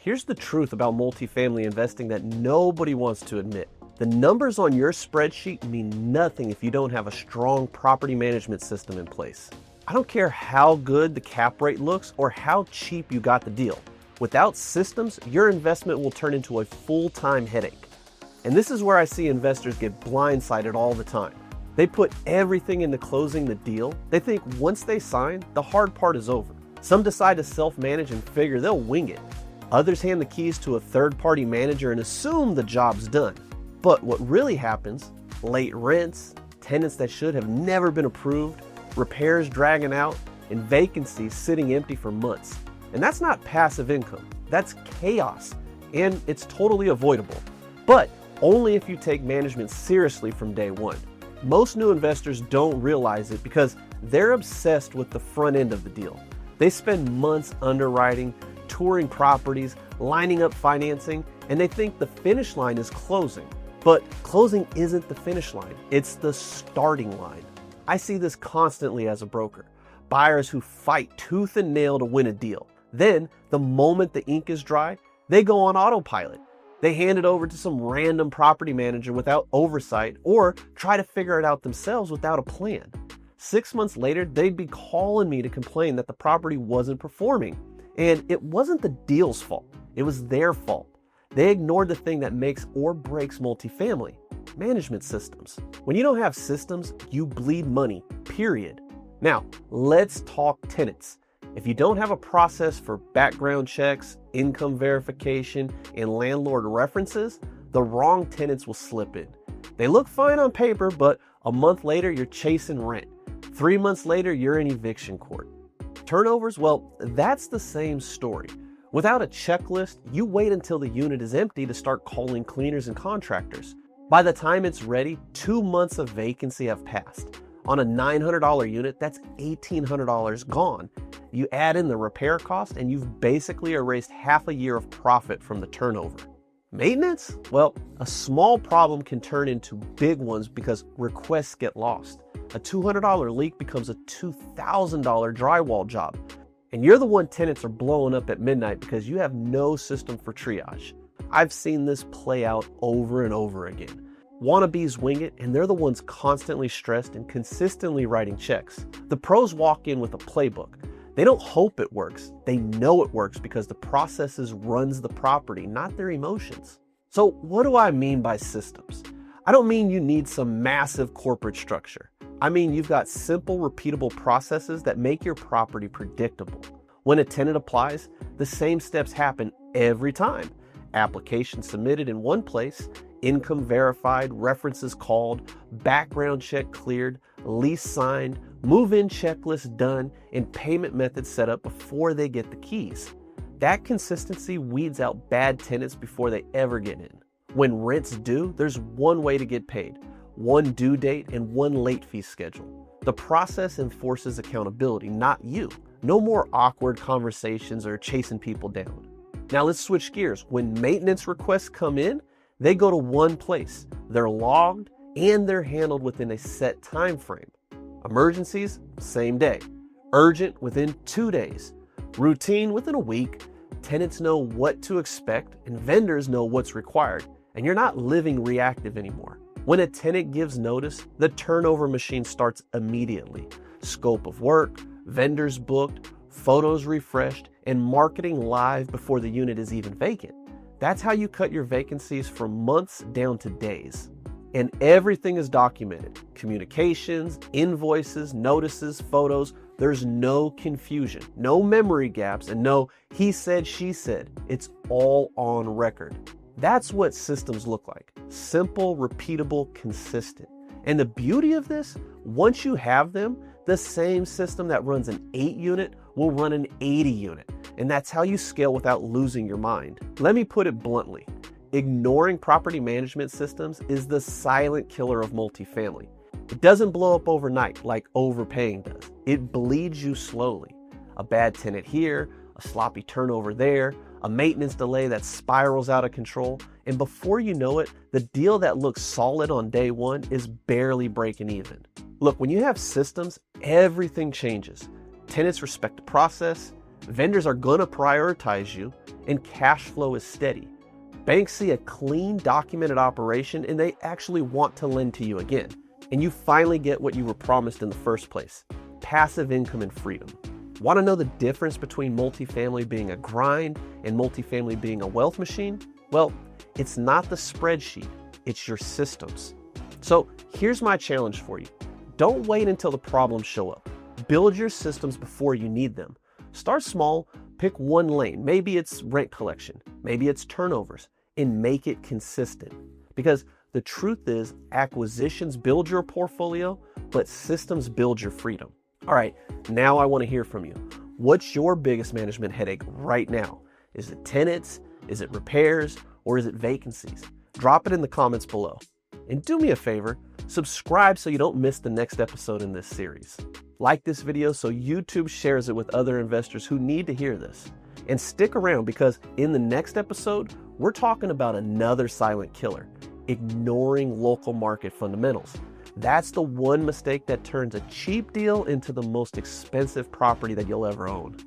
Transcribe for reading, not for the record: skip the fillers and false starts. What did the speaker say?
Here's the truth about multifamily investing that nobody wants to admit. The numbers on your spreadsheet mean nothing if you don't have a strong property management system in place. I don't care how good the cap rate looks or how cheap you got the deal. Without systems, your investment will turn into a full-time headache. And this is where I see investors get blindsided all the time. They put everything into closing the deal. They think once they sign, the hard part is over. Some decide to self-manage and figure they'll wing it. Others hand the keys to a third-party manager and assume the job's done. But what really happens, late rents, tenants that should have never been approved, repairs dragging out, and vacancies sitting empty for months. And that's not passive income, that's chaos, and it's totally avoidable. But only if you take management seriously from day one. Most new investors don't realize it because they're obsessed with the front end of the deal. They spend months underwriting, touring properties, lining up financing, and they think the finish line is closing. But closing isn't the finish line, it's the starting line. I see this constantly as a broker. Buyers who fight tooth and nail to win a deal. Then, the moment the ink is dry, they go on autopilot. They hand it over to some random property manager without oversight or try to figure it out themselves without a plan. 6 months later, they'd be calling me to complain that the property wasn't performing. And it wasn't the deal's fault, it was their fault. They ignored the thing that makes or breaks multifamily, management systems. When you don't have systems, you bleed money, period. Now, let's talk tenants. If you don't have a process for background checks, income verification, and landlord references, the wrong tenants will slip in. They look fine on paper, but a month later, you're chasing rent. 3 months later, you're in eviction court. Turnovers, well, that's the same story. Without a checklist, you wait until the unit is empty to start calling cleaners and contractors. By the time it's ready, 2 months of vacancy have passed. On a $900 unit, that's $1,800 gone. You add in the repair cost and you've basically erased half a year of profit from the turnover. Maintenance? Well, a small problem can turn into big ones because requests get lost. A $200 leak becomes a $2,000 drywall job. And you're the one tenants are blowing up at midnight because you have no system for triage. I've seen this play out over and over again. Wannabes wing it, and they're the ones constantly stressed and consistently writing checks. The pros walk in with a playbook. They don't hope it works. They know it works because the processes runs the property, not their emotions. So what do I mean by systems? I don't mean you need some massive corporate structure. I mean you've got simple, repeatable processes that make your property predictable. When a tenant applies, the same steps happen every time. Application submitted in one place, income verified, references called, background check cleared, lease signed, move-in checklist done, and payment methods set up before they get the keys. That consistency weeds out bad tenants before they ever get in. When rent's due, there's one way to get paid, one due date and one late fee schedule. The process enforces accountability, not you. No more awkward conversations or chasing people down. Now let's switch gears. When maintenance requests come in, they go to one place. They're logged and they're handled within a set time frame. Emergencies, same day. Urgent, within 2 days. Routine, within a week. Tenants know what to expect and vendors know what's required. And you're not living reactive anymore. When a tenant gives notice, the turnover machine starts immediately. Scope of work, vendors booked, photos refreshed, and marketing live before the unit is even vacant. That's how you cut your vacancies from months down to days. And everything is documented. Communications, invoices, notices, photos. There's no confusion, no memory gaps, and no he said, she said. It's all on record. That's what systems look like. Simple, repeatable, consistent. And the beauty of this, once you have them, the same system that runs an 8 unit will run an 80 unit. And that's how you scale without losing your mind. Let me put it bluntly. Ignoring property management systems is the silent killer of multifamily. It doesn't blow up overnight like overpaying does. It bleeds you slowly. A bad tenant here, a sloppy turnover there, a maintenance delay that spirals out of control, and before you know it, the deal that looks solid on day one is barely breaking even. Look, when you have systems, everything changes. Tenants respect the process, Vendors are gonna prioritize you, and cash flow is steady. Banks see a clean, documented operation, and they actually want to lend to you again. And you finally get what you were promised in the first place: passive income and freedom. Want to know the difference between multifamily being a grind and multifamily being a wealth machine? Well, it's not the spreadsheet, it's your systems. So here's my challenge for you. Don't wait until the problems show up. Build your systems before you need them. Start small, pick one lane. Maybe it's rent collection, maybe it's turnovers, and make it consistent. Because the truth is, acquisitions build your portfolio, but systems build your freedom. All right, now I want to hear from you. What's your biggest management headache right now? Is it tenants? Is it repairs? Or is it vacancies? Drop it in the comments below. And do me a favor, subscribe so you don't miss the next episode in this series. Like this video so YouTube shares it with other investors who need to hear this. And stick around, because in the next episode, we're talking about another silent killer: ignoring local market fundamentals. That's the one mistake that turns a cheap deal into the most expensive property that you'll ever own.